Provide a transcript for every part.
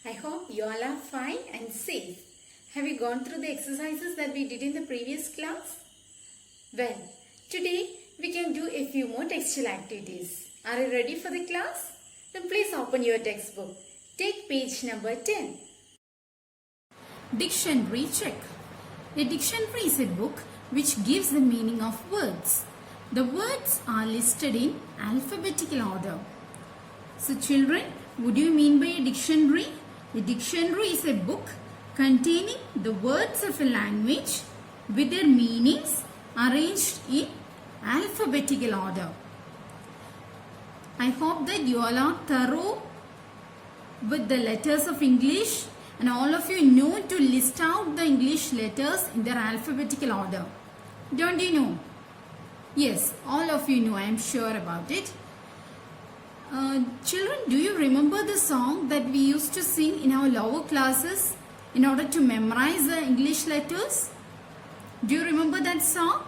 I hope you all are fine and safe. Have you gone through the exercises that we did in the previous class? Well, today we can do a few more textual activities. Are you ready for the class? Then please open your textbook. Take page number 10. Dictionary check. A dictionary is a book which gives the meaning of words. The words are listed in alphabetical order. So children, what do you mean by a dictionary? A dictionary is a book containing the words of a language with their meanings arranged in alphabetical order. I hope that you all are thorough with the letters of English and all of you know to list out the English letters in their alphabetical order. Don't you know? Yes, all of you know, I am sure about it. Children, do you remember the song that we used to sing in our lower classes in order to memorize the English letters? Do you remember that song?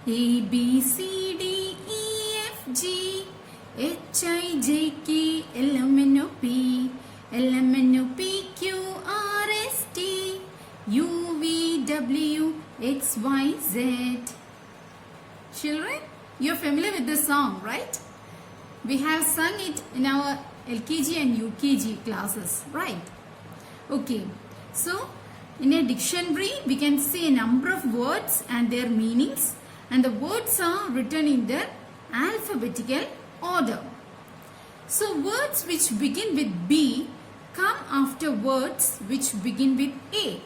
A, B, C, D, E, F, G, H, I, J, K, L, M, N, O, P, L, M, N, O, P, Q, R, S, T, U, V, W, X, Y, Z. Children, you're familiar with this song, right? We have sung it in our LKG and UKG classes, right? Okay, so in a dictionary, we can see a number of words and their meanings, and the words are written in their alphabetical order. So words which begin with B come after words which begin with A.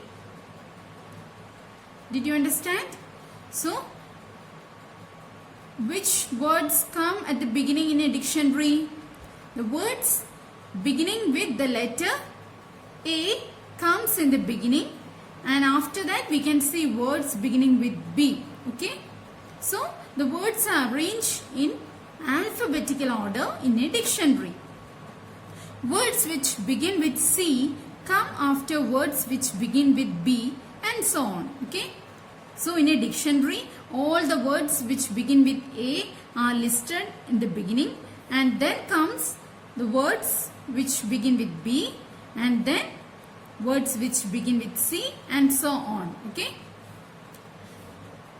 Did you understand? So, which words come at the beginning in a dictionary? The words beginning with the letter A comes in the beginning, and after that we can see words beginning with B. Okay? So, the words are arranged in alphabetical order in a dictionary. Words which begin with C come after words which begin with B, and so on. Okay? So, in a dictionary, all the words which begin with A are listed in the beginning, and then comes the words which begin with B, and then words which begin with C, and so on. Okay?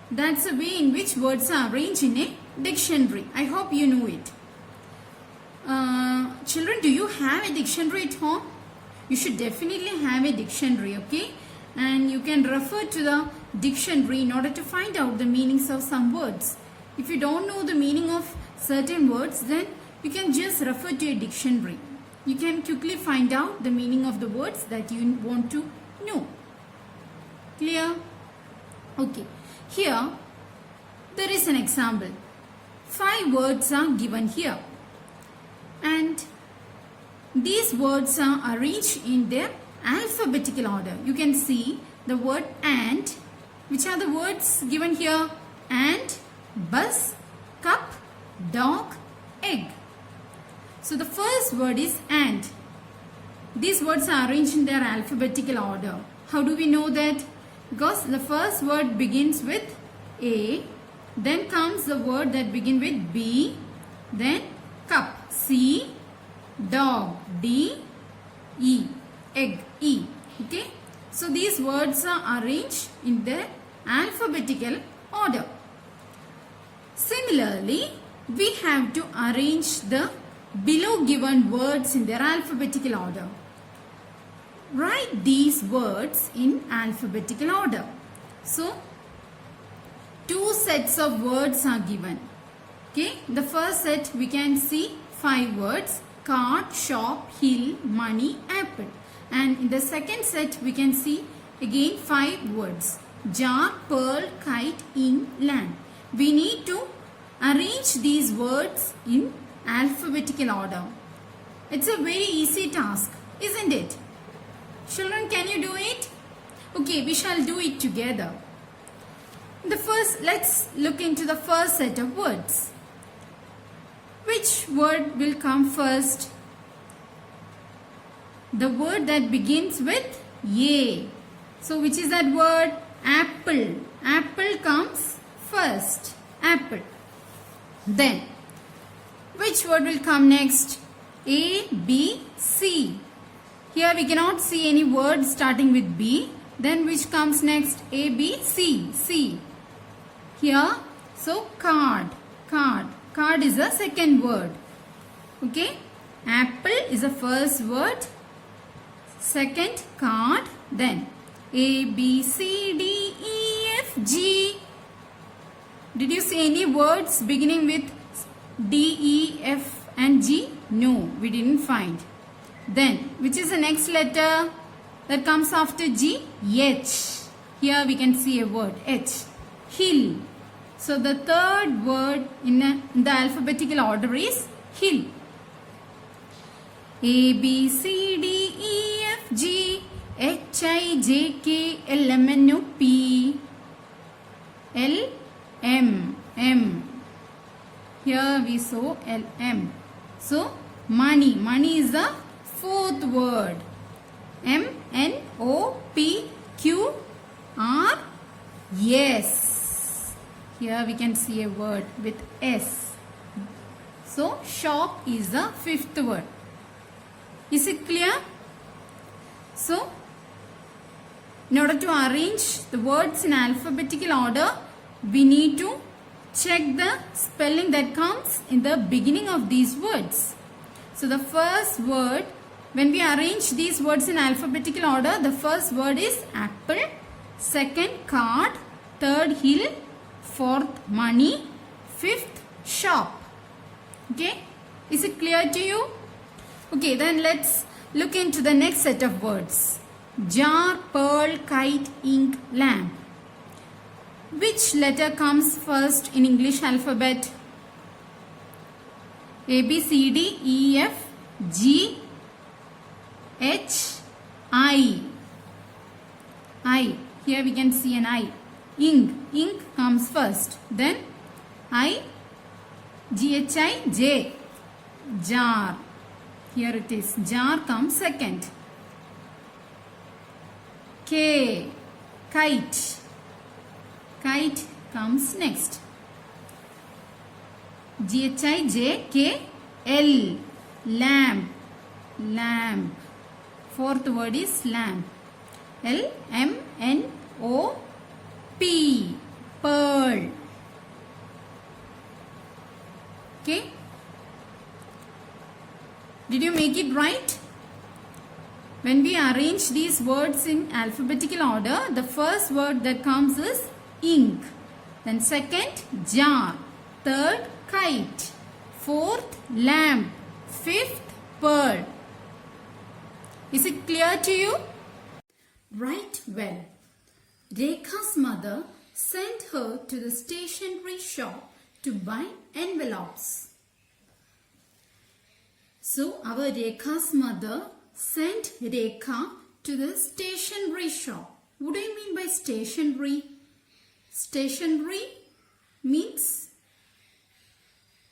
That's the way in which words are arranged in a dictionary. I hope you know it. Children, do you have a dictionary at home? You should definitely have a dictionary, okay? And you can refer to the dictionary in order to find out the meanings of some words. If you don't know the meaning of certain words, then you can just refer to a dictionary. You can quickly find out the meaning of the words that you want to know. Clear? Okay. Here, there is an example. 5 words are given here. And these words are arranged in their alphabetical order. You can see the word and. Which are the words given here? And, bus, cup, dog, egg. So the first word is and. These words are arranged in their alphabetical order. How do we know that? Because the first word begins with A, then comes the word that begins with B, then cup, C, dog, D, E, egg, E. Okay? So these words are arranged in their alphabetical order. Similarly, we have to arrange the below given words in their alphabetical order. Write these words in alphabetical order. So, 2 sets of words are given. Okay, the first set we can see 5 words: cart, shop, hill, money, apple. And in the second set we can see again 5 words: jar, pearl, kite, ink, land. We need to arrange these words in alphabetical order. It's a very easy task, isn't it? Children, can you do it? Okay, we shall do it together. Let's look into the first set of words. Which word will come first? The word that begins with A. So, which is that word? Apple. Apple comes first. Apple. Then, which word will come next? A, B, C. Here we cannot see any word starting with B. Then which comes next? A, B, C. C. Here, so card. Card. Card is the second word. Okay. Apple is the first word. Second, card. Then A, B, C, D, E, F, G. Did you see any words beginning with D, E, F and G? No, we didn't find. Then, which is the next letter that comes after G? H. Here we can see a word, H. Hill. So, the third word in the alphabetical order is hill. A, B, C, D, E, F, G, H, I, J, K, L, M, N, O, P, L, M, M. Here we saw L, M. So, money. Money is the fourth word. M, N, O, P, Q, R, S. Here we can see a word with S. So, shop is the fifth word. Is it clear? So, in order to arrange the words in alphabetical order, we need to check the spelling that comes in the beginning of these words. So, the first word, when we arrange these words in alphabetical order, the first word is apple, second card, third hill, fourth money, fifth shop. Okay, is it clear to you? Okay, then let's look into the next set of words. Jar, pearl, kite, ink, lamp. Which letter comes first in English alphabet? A, B, C, D, E, F, G, H, I. I. Here we can see an I. Ink. Ink comes first. Then I, G, H, I, J. Jar. Here it is. Jar comes second. K. Kite. Kite comes next. G, H, I, J, K, L. Lamp. Lamp. Fourth word is lamp. L, M, N, O, P. Pearl. Okay. Did you make it right? When we arrange these words in alphabetical order, the first word that comes is ink. Then second, jar. Third, kite. Fourth, lamp. Fifth, pearl. Is it clear to you? Right, well. Rekha's mother sent her to the stationery shop to buy envelopes. So, our Rekha's mother sent Rekha to the stationery shop. What do you mean by stationery? Stationery means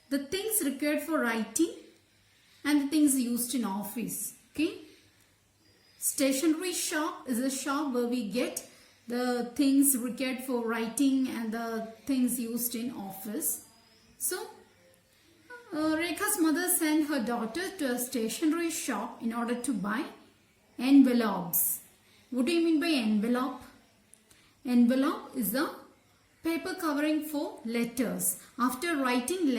the things required for writing and the things used in office. Okay? Stationery shop is a shop where we get the things required for writing and the things used in office. So, Rekha's mother sent her daughter to a stationery shop in order to buy envelopes. What do you mean by envelope? Envelope is a paper covering for letters. After writing a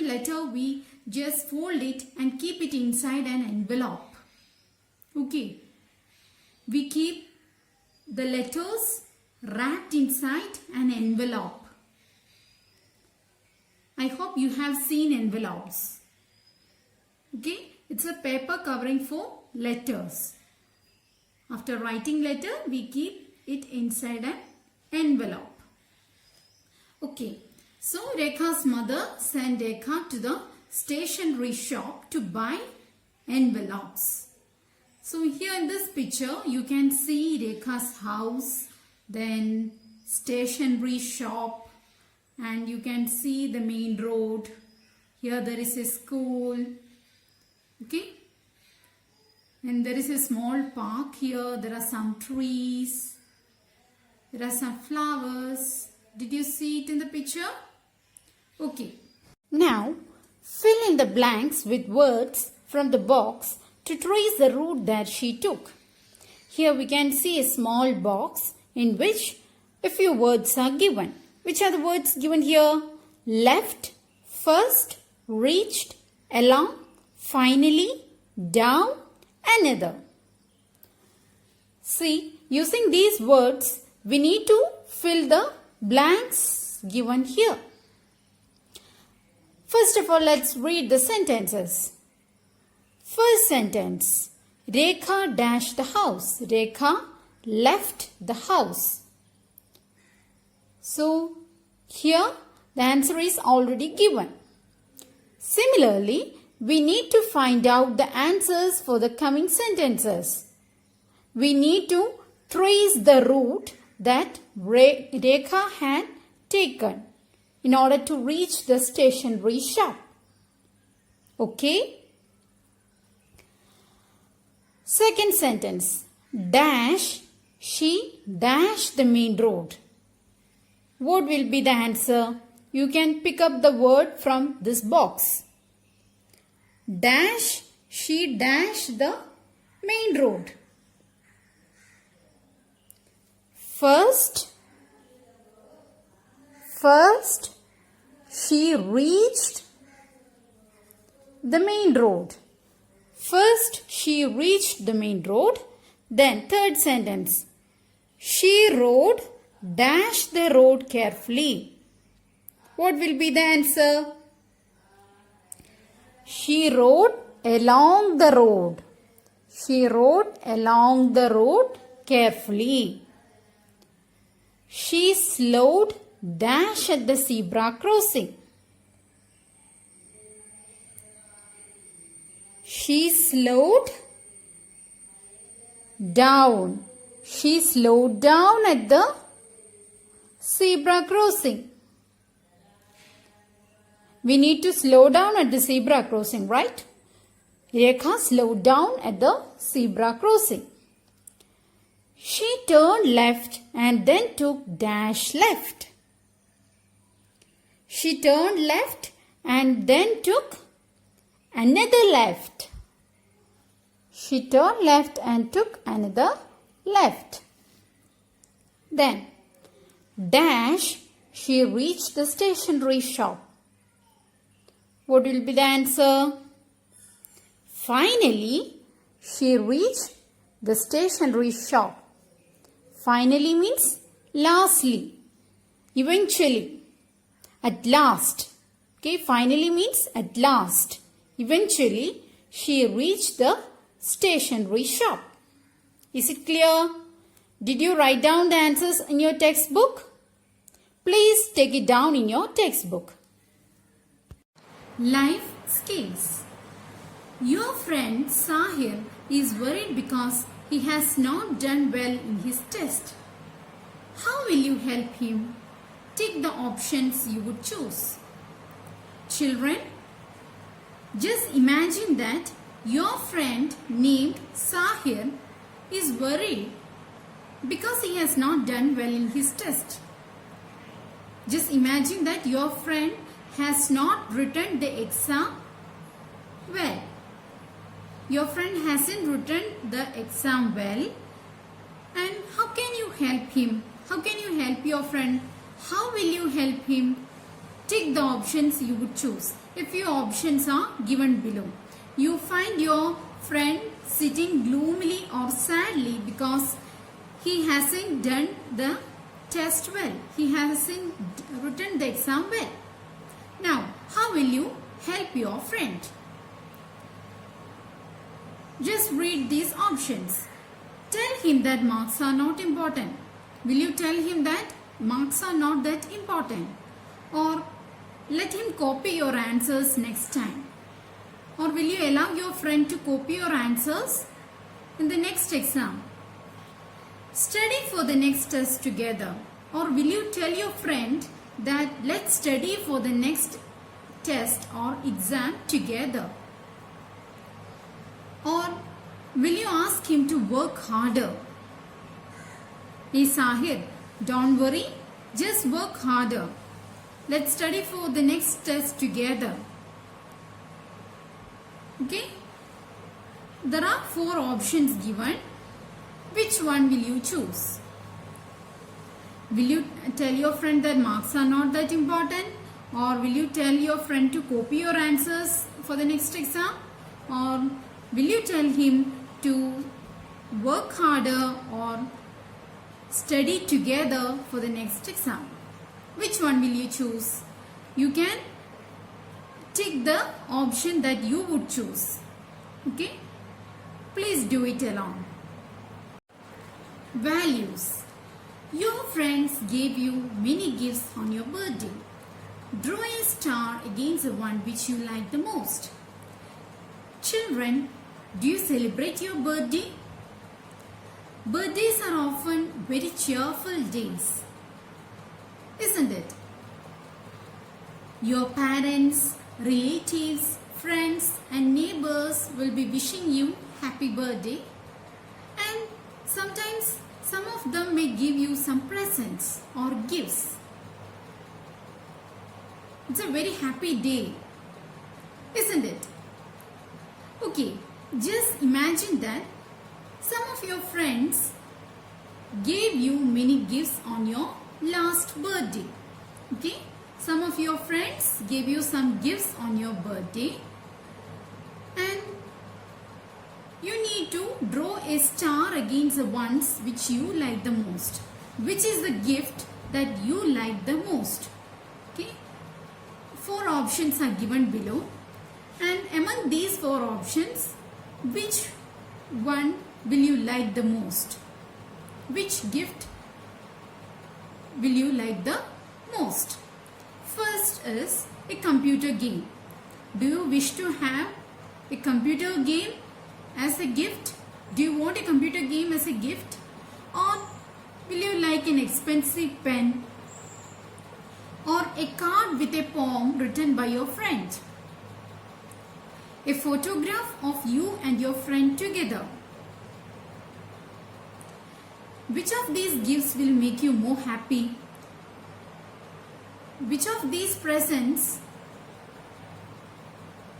letter, we just fold it and keep it inside an envelope. Okay. We keep the letters wrapped inside an envelope. I hope you have seen envelopes. Okay, it's a paper covering for letters. After writing letter, we keep it inside an envelope. Okay, so Rekha's mother sent Rekha to the stationery shop to buy envelopes. So here in this picture, you can see Rekha's house, then stationery shop, and you can see the main road. Here there is a school. Okay. And there is a small park here. There are some trees. There are some flowers. Did you see it in the picture? Okay. Now, fill in the blanks with words from the box to trace the route that she took. Here we can see a small box in which a few words are given. Which are the words given here? Left, first, reached, along, finally, down, another. See, using these words, we need to fill the blanks given here. First of all, let's read the sentences. First sentence, Rekha dashed the house. Rekha left the house. So, here the answer is already given. Similarly, we need to find out the answers for the coming sentences. We need to trace the route that Rekha had taken in order to reach the stationery shop. Okay? Second sentence, dash, she dashed the main road. What will be the answer? You can pick up the word from this box. Dash, she dashed the main road. First, she reached the main road. First, she reached the main road. Then, third sentence, she rode, dash the road carefully. What will be the answer? She rode along the road. She rode along the road carefully. She slowed dash at the zebra crossing. She slowed down. She slowed down at the zebra crossing. We need to slow down at the zebra crossing, right? Rekha slowed down at the zebra crossing. She turned left and then took dash left. She turned left and then took another left. She turned left and took another left. Then, dash, she reached the stationery shop. What will be the answer? Finally, she reached the stationery shop. Finally means lastly, eventually, at last. Okay, finally means at last. Eventually, she reached the stationery shop. Is it clear? Did you write down the answers in your textbook? Please take it down in your textbook. Life skills. Your friend Sahir is worried because he has not done well in his test. How will you help him? Take the options you would choose. Children, just imagine that your friend named Sahir is worried because he has not done well in his test. Just imagine that your friend has not written the exam well. Your friend hasn't written the exam well. And how can you help him? How can you help your friend? How will you help him? Take the options you would choose. A few options are given below. You find your friend sitting gloomily or sadly because he hasn't done the test well. He hasn't written the exam well. Now, how will you help your friend? Just read these options. Tell him that marks are not important. Will you tell him that marks are not that important? Or let him copy your answers next time? Or will you allow your friend to copy your answers in the next exam? Study for the next test together. Or will you tell your friend that let's study for the next test or exam together? Or will you ask him to work harder? Hey Sahir, don't worry, just work harder. Let's study for the next test together. Okay? there are 4 options given. Which one will you choose? Will you tell your friend that marks are not that important? Or will you tell your friend to copy your answers for the next exam? Or will you tell him to work harder or study together for the next exam? Which one will you choose? You can tick the option that you would choose. Okay? Please do it along. Values. Your friends gave you many gifts on your birthday. Draw a star against the one which you like the most. Children, do you celebrate your birthday? Birthdays are often very cheerful days, isn't it? Your parents, relatives, friends and neighbors will be wishing you happy birthday, and sometimes some of them may give you some presents or gifts. It's a very happy day, isn't it? Okay, just imagine that some of your friends gave you many gifts on your last birthday. Okay, some of your friends gave you some gifts on your birthday, and you need to draw a star against the ones which you like the most. Which is the gift that you like the most? Okay, 4 options are given below, and among these 4 options, which one will you like the most? Which gift will you like the most? First is a computer game. Do you wish to have a computer game as a gift? Do you want a computer game as a gift? Or will you like an expensive pen or a card with a poem written by your friend? A photograph of you and your friend together. Which of these gifts will make you more happy? Which of these presents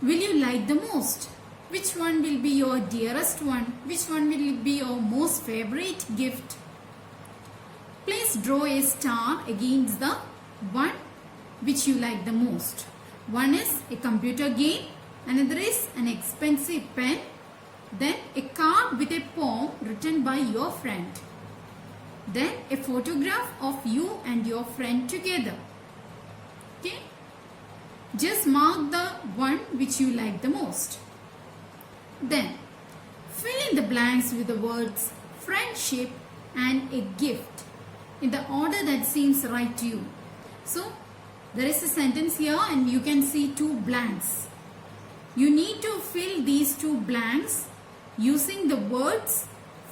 will you like the most? Which one will be your dearest one? Which one will be your most favorite gift? Please draw a star against the one which you like the most. One is a computer game, another is an expensive pen, then a card with a poem written by your friend, then a photograph of you and your friend together. Okay? Just mark the one which you like the most. Then fill in the blanks with the words friendship and a gift in the order that seems right to you. So there is a sentence here and you can see 2 blanks. You need to fill these 2 blanks using the words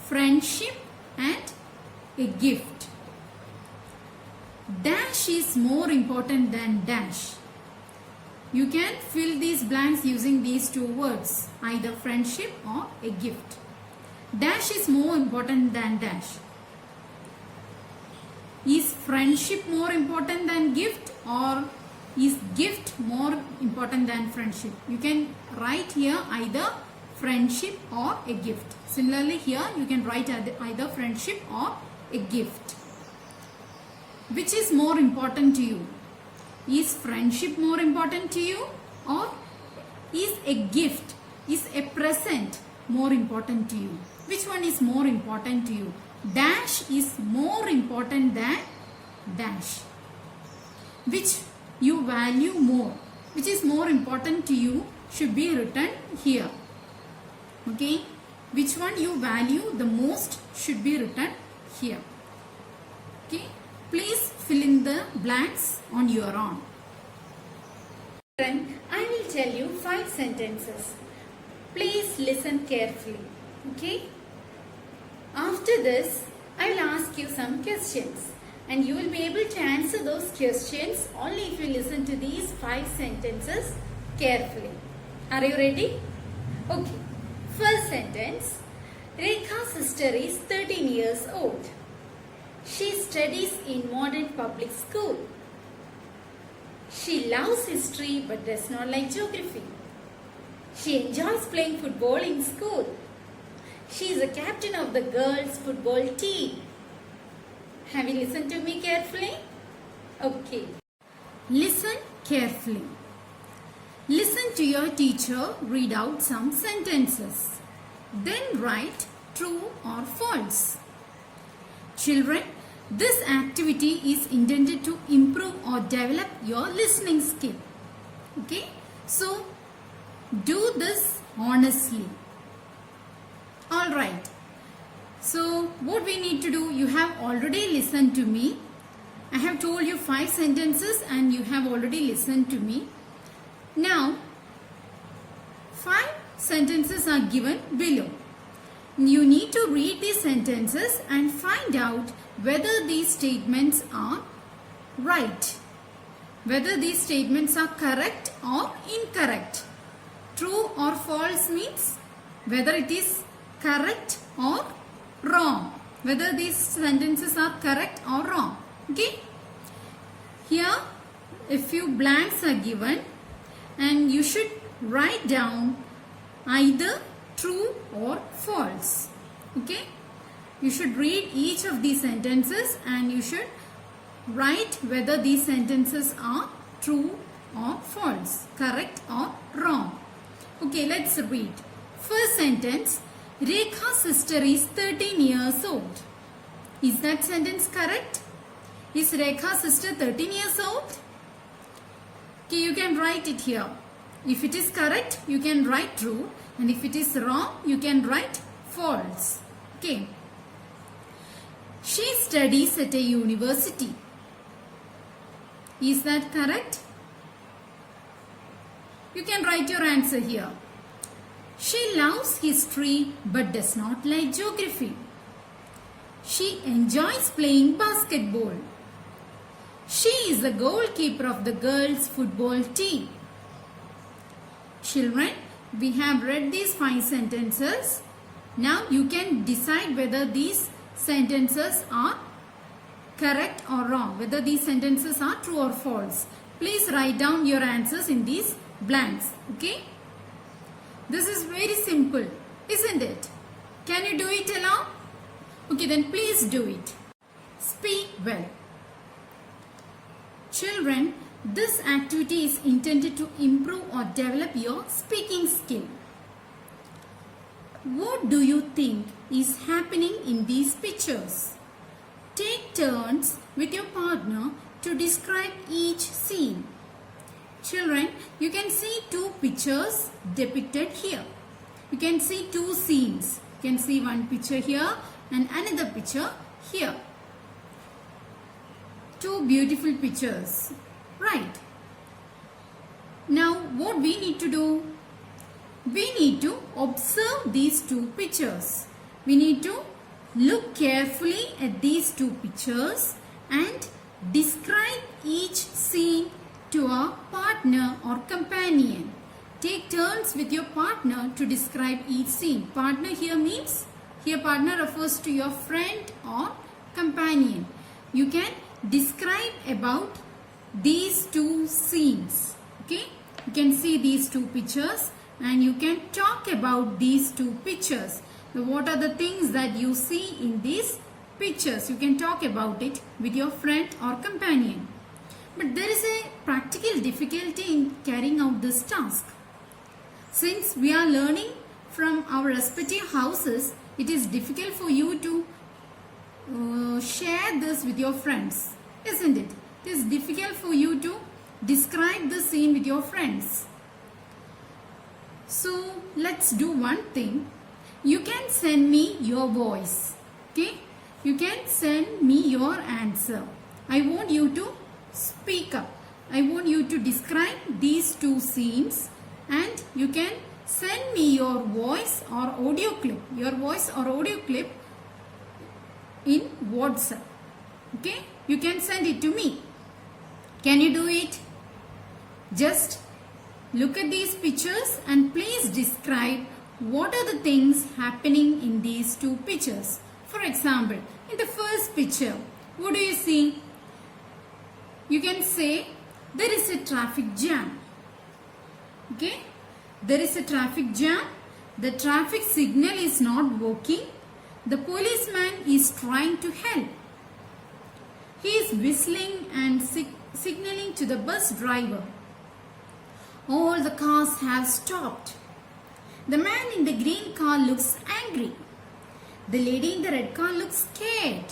friendship and a gift. Dash is more important than dash. You can fill these blanks using these 2 words, either friendship or a gift. Dash is more important than dash. Is friendship more important than gift, or is gift more important than friendship? You can write here either friendship or a gift. Similarly here you can write either friendship or a gift. Which is more important to you? Is friendship more important to you, or is a gift, is a present more important to you? Which one is more important to you? Dash is more important than dash. Which you value more, which is more important to you, should be written here. Okay, which one you value the most should be written here. Okay, please fill in the blanks on your own. Children, I will tell you 5 sentences. Please listen carefully. Okay? After this, I will ask you some questions, and you will be able to answer those questions only if you listen to these 5 sentences carefully. Are you ready? Okay. First sentence. Rekha's sister is 13 years old. She studies in modern public school. She loves history but does not like geography. She enjoys playing football in school. She is a captain of the girls' football team. Have you listened to me carefully? Okay. Listen carefully. Listen to your teacher read out some sentences. Then write true or false. Children, this activity is intended to improve or develop your listening skill. Okay? So, do this honestly. Alright. So, what we need to do, you have already listened to me. I have told you 5 sentences and you have already listened to me. Now, 5 sentences are given below. You need to read these sentences and find out whether these statements are right. Whether these statements are correct or incorrect. True or false means whether it is correct or wrong. Whether these sentences are correct or wrong. Okay. Here a few blanks are given and you should write down either true or false. Okay. You should read each of these sentences and you should write whether these sentences are true or false, correct or wrong. Okay, let's read. First sentence, Rekha's sister is 13 years old. Is that sentence correct? Is Rekha's sister 13 years old? Okay, you can write it here. If it is correct, you can write true. And if it is wrong, you can write false. Okay. She studies at a university. Is that correct? You can write your answer here. She loves history but does not like geography. She enjoys playing basketball. She is the goalkeeper of the girls' football team. Children, we have read these 5 sentences. Now you can decide whether these sentences are correct or wrong. Whether these sentences are true or false. Please write down your answers in these blanks. Okay? This is very simple, isn't it? Can you do it alone? Okay, then please do it. Speak well. Children, this activity is intended to improve or develop your speaking skill. What do you think is happening in these pictures? Take turns with your partner to describe each scene. Children, you can see 2 pictures depicted here. You can see 2 scenes. You can see one picture here and another picture here. 2 beautiful pictures. Right. Now what we need to do? We need to observe these 2 pictures. We need to look carefully at these 2 pictures and describe each scene to a partner or companion. Take turns with your partner to describe each scene. Partner here means, here partner refers to your friend or companion. You can describe about these 2 scenes. Okay, you can see these 2 pictures and you can talk about these 2 pictures. Now, what are the things that you see in these pictures? You can talk about it with your friend or companion. But there is a practical difficulty in carrying out this task. Since we are learning from our respective houses, it is difficult for you to share this with your friends, isn't it? It is difficult for you to describe the scene with your friends. So let's do one thing. You can send me your voice. Okay? You can send me your answer. I want you to speak up. I want you to describe these 2 scenes and you can send me your voice or audio clip. Your voice or audio clip in WhatsApp. Okay? You can send it to me. Can you do it? Just look at these pictures and please describe what are the things happening in these 2 pictures. For example, in the first picture, what do you see? You can say there is a traffic jam. Okay? There is a traffic jam. The traffic signal is not working. The policeman is trying to help. He is whistling and signaling to the bus driver. All the cars have stopped. The man in the green car looks angry. The lady in the red car looks scared.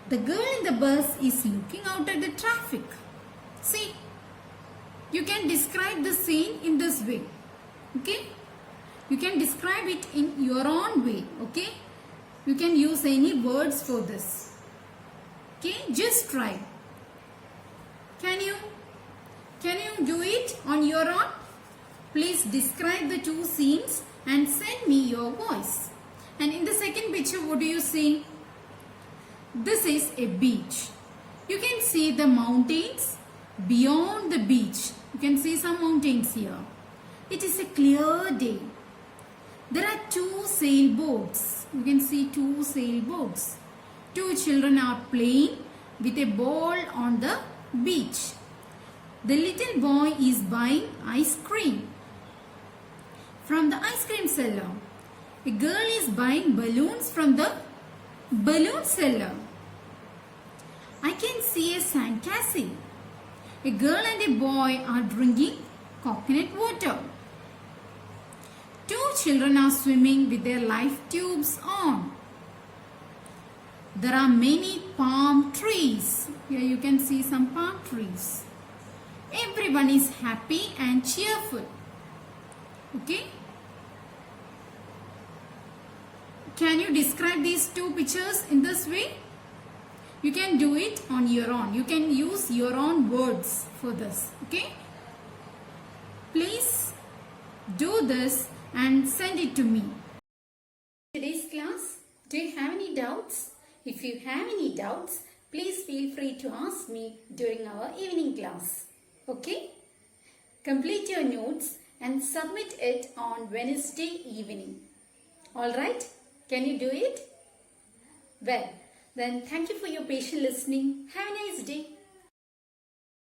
The girl in the bus is looking out at the traffic. See, you can describe the scene in this way. Okay? You can describe it in your own way. Okay? You can use any words for this. Okay? Just try. Can you do it on your own? Please describe the two scenes and send me your voice. And in the second picture, what do you see? This is a beach. You can see the mountains beyond the beach. You can see some mountains here. It is a clear day. There are two sailboats. You can see two sailboats. Two children are playing with a ball on the beach. The little boy is buying ice cream from the ice cream seller. A girl is buying balloons from the balloon seller. I can see a sandcastle. A girl and a boy are drinking coconut water. Two children are swimming with their life tubes on. There are many palm trees. Here you can see some palm trees. Everyone is happy and cheerful. Okay? Can you describe these two pictures in this way? You can do it on your own. You can use your own words for this. Okay? Please do this and send it to me. Today's class, do you have any doubts? If you have any doubts, please feel free to ask me during our evening class. Okay? Complete your notes and submit it on Wednesday evening. Alright? Can you do it? Well, then thank you for your patient listening. Have a nice day.